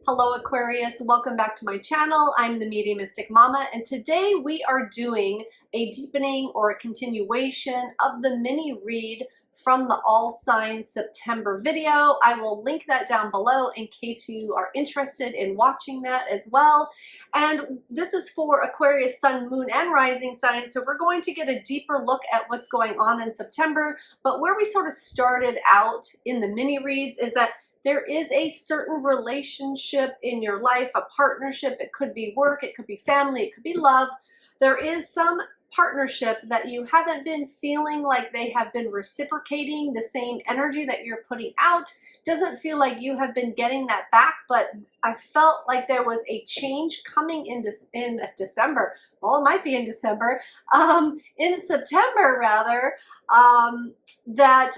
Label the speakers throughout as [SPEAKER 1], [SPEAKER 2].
[SPEAKER 1] Hello Aquarius, welcome back to my channel. I'm the Mediumistic Mama, and today we are doing a deepening or a continuation of the mini read from the All Signs September video. I will link that down below in case you are interested in watching that as well. And this is for Aquarius Sun, Moon, and Rising signs, so we're going to get a deeper look at what's going on in September. But where we sort of started out in the mini reads is that there is a certain relationship in your life, a partnership. It could be work, it could be family, it could be love. There is some partnership that you haven't been feeling like they have been reciprocating the same energy that you're putting out. Doesn't feel like you have been getting that back, but I felt like there was a change coming in December. Well, it might be in December, in September rather, that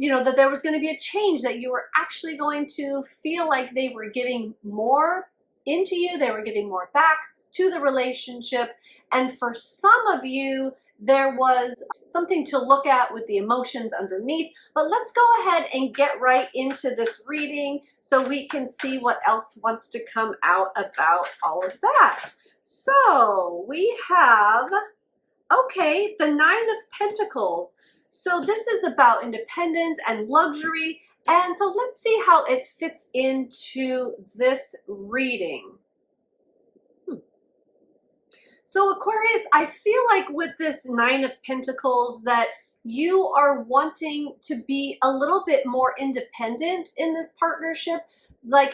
[SPEAKER 1] that there was going to be a change, that you were actually going to feel like they were giving more into you, they were giving more back to the relationship. And for some of you, there was something to look at with the emotions underneath. But let's go ahead and get right into this reading so we can see what else wants to come out about all of that. So we have, okay, the Nine of Pentacles. So this is about independence and luxury, and so let's see how it fits into this reading. So Aquarius, I feel like with this Nine of Pentacles that you are wanting to be a little bit more independent in this partnership. Like,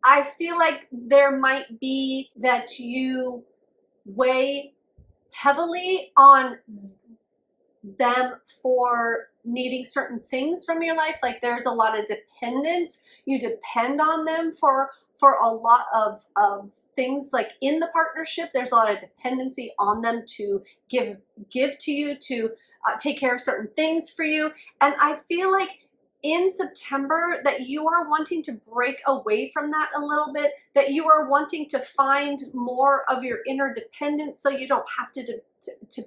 [SPEAKER 1] I feel like there might be that you weigh heavily on them for needing certain things from your life. Like, there's a lot of dependence. You depend on them for a lot of things. Like in the partnership, there's a lot of dependency on them to give to you, to take care of certain things for you. And I feel like in September that you are wanting to break away from that a little bit, that you are wanting to find more of your inner dependence so you don't have to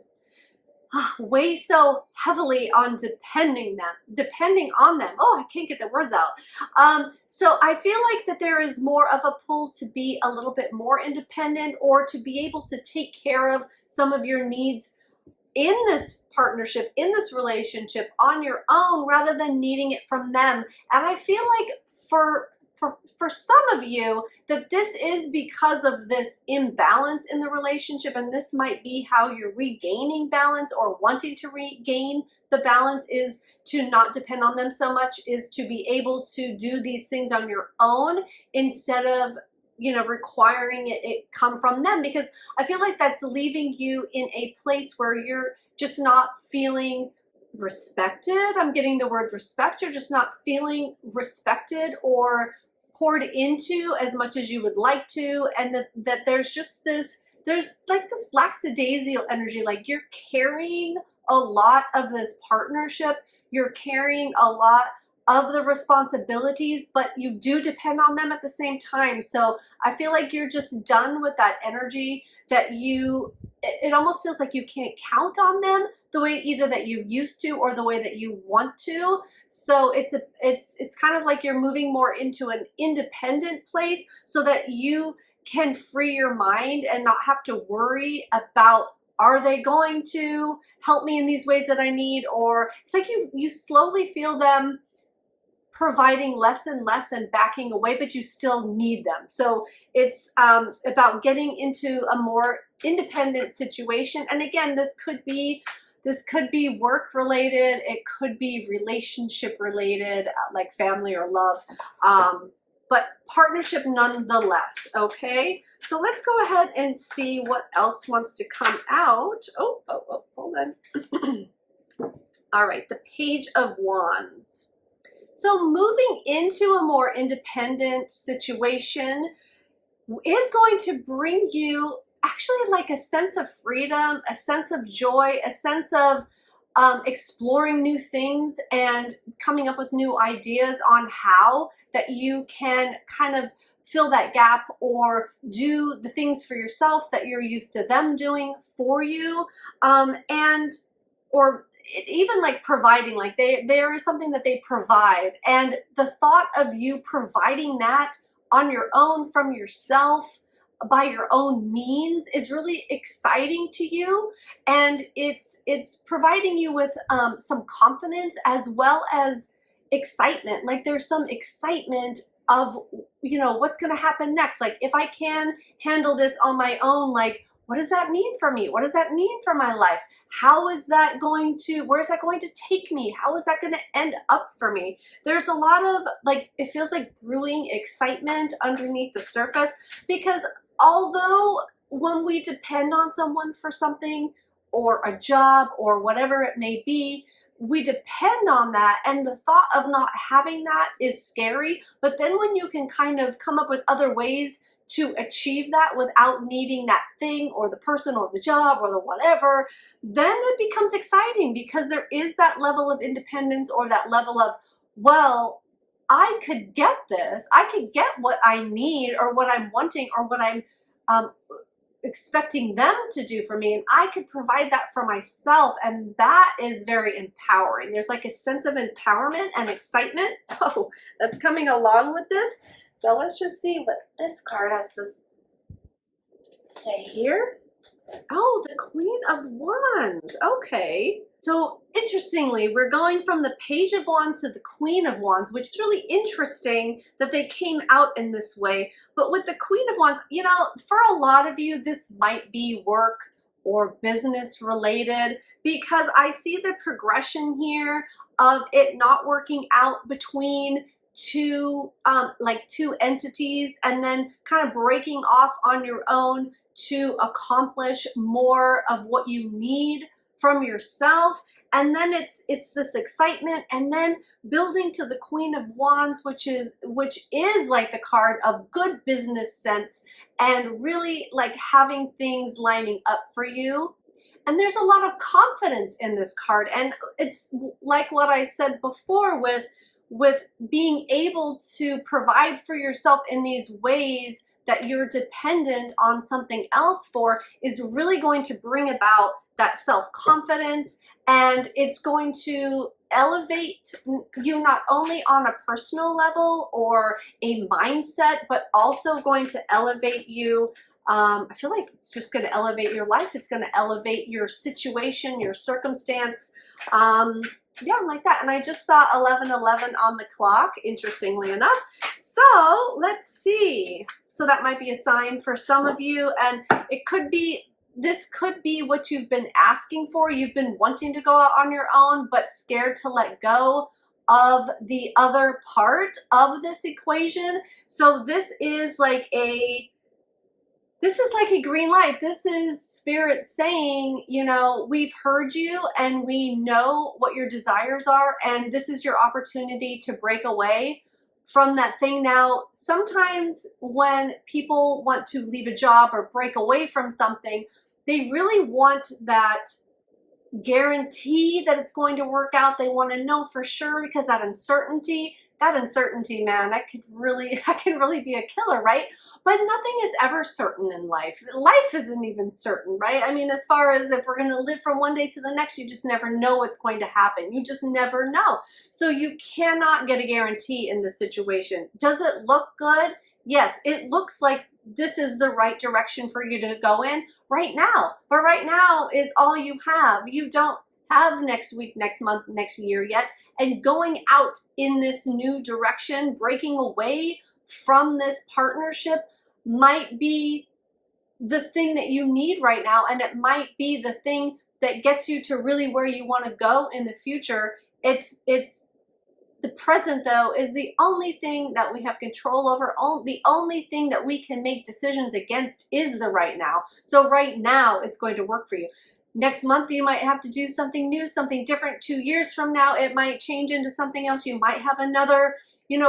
[SPEAKER 1] weigh so heavily on depending on them. Oh, I can't get the words out. So I feel like that there is more of a pull to be a little bit more independent, or to be able to take care of some of your needs in this partnership, in this relationship on your own, rather than needing it from them. And I feel like for some of you that this is because of this imbalance in the relationship, and this might be how you're regaining balance or wanting to regain the balance, is to not depend on them so much, is to be able to do these things on your own instead of requiring it come from them. Because I feel like that's leaving you in a place where you're just not feeling respected. I'm getting the word respect. You're just not feeling respected or poured into as much as you would like to, and that there's just there's like this lackadaisical energy. Like, you're carrying a lot of this partnership, you're carrying a lot of the responsibilities, but you do depend on them at the same time. So I feel like you're just done with that energy, that it almost feels like you can't count on them the way either that you used to or the way that you want to. So it's kind of like you're moving more into an independent place so that you can free your mind and not have to worry about, are they going to help me in these ways that I need? Or it's like you slowly feel them providing less and less and backing away, but you still need them. So it's about getting into a more independent situation. And again, this could be work related, it could be relationship related, like family or love, but partnership nonetheless. Okay, so let's go ahead and see what else wants to come out. Oh, hold on. All right, the Page of Wands. So moving into a more independent situation is going to bring you actually like a sense of freedom, a sense of joy, a sense of exploring new things and coming up with new ideas on how that you can kind of fill that gap or do the things for yourself that you're used to them doing for you, or even like providing. Like there is something that they provide, and the thought of you providing that on your own from yourself by your own means is really exciting to you, and it's providing you with some confidence as well as excitement. Like there's some excitement of, you know, what's going to happen next. Like if I can handle this on my own, like what does that mean for me? What does that mean for my life? How is that going to, where is that going to take me? How is that going to end up for me? There's a lot of, like, it feels like brewing excitement underneath the surface, because although when we depend on someone for something or a job or whatever it may be, we depend on that, and the thought of not having that is scary. But then when you can kind of come up with other ways to achieve that without needing that thing or the person or the job or the whatever, then it becomes exciting, because there is that level of independence, or that level of, well, I could get this. I could get what I need or what I'm wanting or what I'm expecting them to do for me, and I could provide that for myself, and that is very empowering. There's like a sense of empowerment and excitement. Oh, that's coming along with this. So let's just see what this card has to say here. Oh, the Queen of Wands. Okay. So interestingly, we're going from the Page of Wands to the Queen of Wands, which is really interesting that they came out in this way. But with the Queen of Wands, you know, for a lot of you, this might be work or business related, because I see the progression here of it not working out between two entities, and then kind of breaking off on your own to accomplish more of what you need from yourself. And then it's this excitement, and then building to the Queen of Wands, which is like the card of good business sense and really like having things lining up for you. And there's a lot of confidence in this card, and it's like what I said before with being able to provide for yourself in these ways that you're dependent on something else for, is really going to bring about that self-confidence, and it's going to elevate you not only on a personal level or a mindset, but also going to elevate you. I feel like it's just going to elevate your life. It's going to elevate your situation, your circumstance. Yeah, like that. And I just saw 11:11 on the clock, interestingly enough. So let's see. So that might be a sign for some of you, and it could be, this could be what you've been asking for. You've been wanting to go out on your own, but scared to let go of the other part of this equation. So this is like a green light. This is Spirit saying, you know, we've heard you and we know what your desires are, and this is your opportunity to break away from that thing. Now, sometimes when people want to leave a job or break away from something, they really want that guarantee that it's going to work out. They want to know for sure, because that uncertainty, man, that can really be a killer, right? But nothing is ever certain in life. Life isn't even certain, right? I mean, as far as if we're going to live from one day to the next, you just never know what's going to happen. You just never know. So you cannot get a guarantee in this situation. Does it look good? Yes, it looks like this is the right direction for you to go in right now. But right now is all you have. You don't have next week, next month, next year yet. And going out in this new direction, breaking away from this partnership, might be the thing that you need right now, and it might be the thing that gets you to really where you want to go in the future. It's the present, though, is the only thing that we have control over. The only thing that we can make decisions against is the right now. So right now, it's going to work for you. Next month, you might have to do something new, something different. 2 years from now, it might change into something else. You might have another,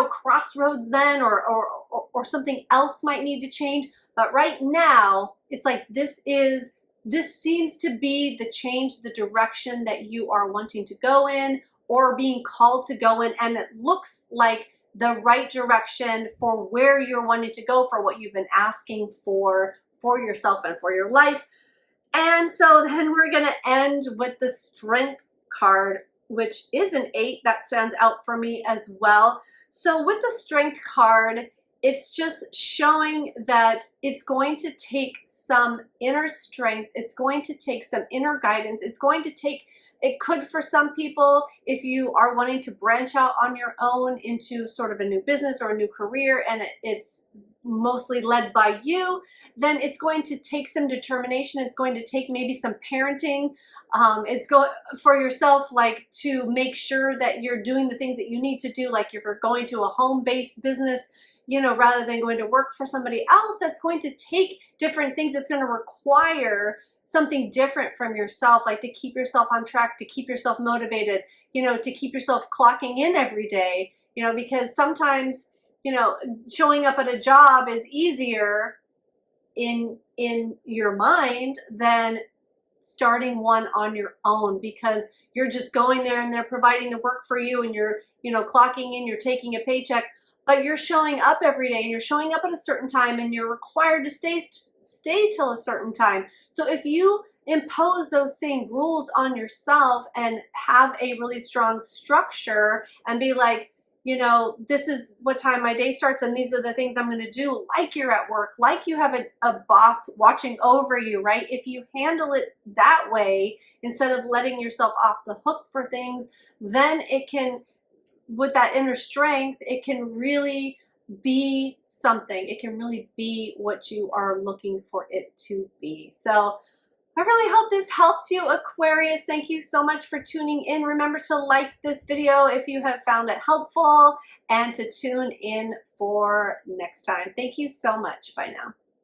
[SPEAKER 1] crossroads then, or something else might need to change. But right now, it's like this seems to be the change, the direction that you are wanting to go in or being called to go in. And it looks like the right direction for where you're wanting to go, for what you've been asking for yourself and for your life. And so then we're going to end with the Strength card, which is an 8. That stands out for me as well. So with the Strength card, it's just showing that it's going to take some inner strength. It's going to take some inner guidance. It's going to take, it could for some people, if you are wanting to branch out on your own into sort of a new business or a new career, and it's mostly led by you, then it's going to take some determination. It's going to take maybe some parenting. It's going for yourself, like to make sure that you're doing the things that you need to do. Like if you're going to a home-based business, you know, rather than going to work for somebody else, that's going to take different things. It's going to require something different from yourself, like to keep yourself on track, to keep yourself motivated, you know, to keep yourself clocking in every day, you know, because sometimes, you know, showing up at a job is easier in your mind than starting one on your own, because you're just going there and they're providing the work for you, and you're, you know, clocking in, you're taking a paycheck, but you're showing up every day and you're showing up at a certain time and you're required to stay till a certain time. So if you impose those same rules on yourself and have a really strong structure and be like, you know, this is what time my day starts and these are the things I'm going to do, like you're at work, like you have a boss watching over you, right? If you handle it that way, instead of letting yourself off the hook for things, then it can, with that inner strength, it can really be something. It can really be what you are looking for it to be. So I really hope this helps you, Aquarius. Thank you so much for tuning in. Remember to like this video if you have found it helpful, and to tune in for next time. Thank you so much. Bye now.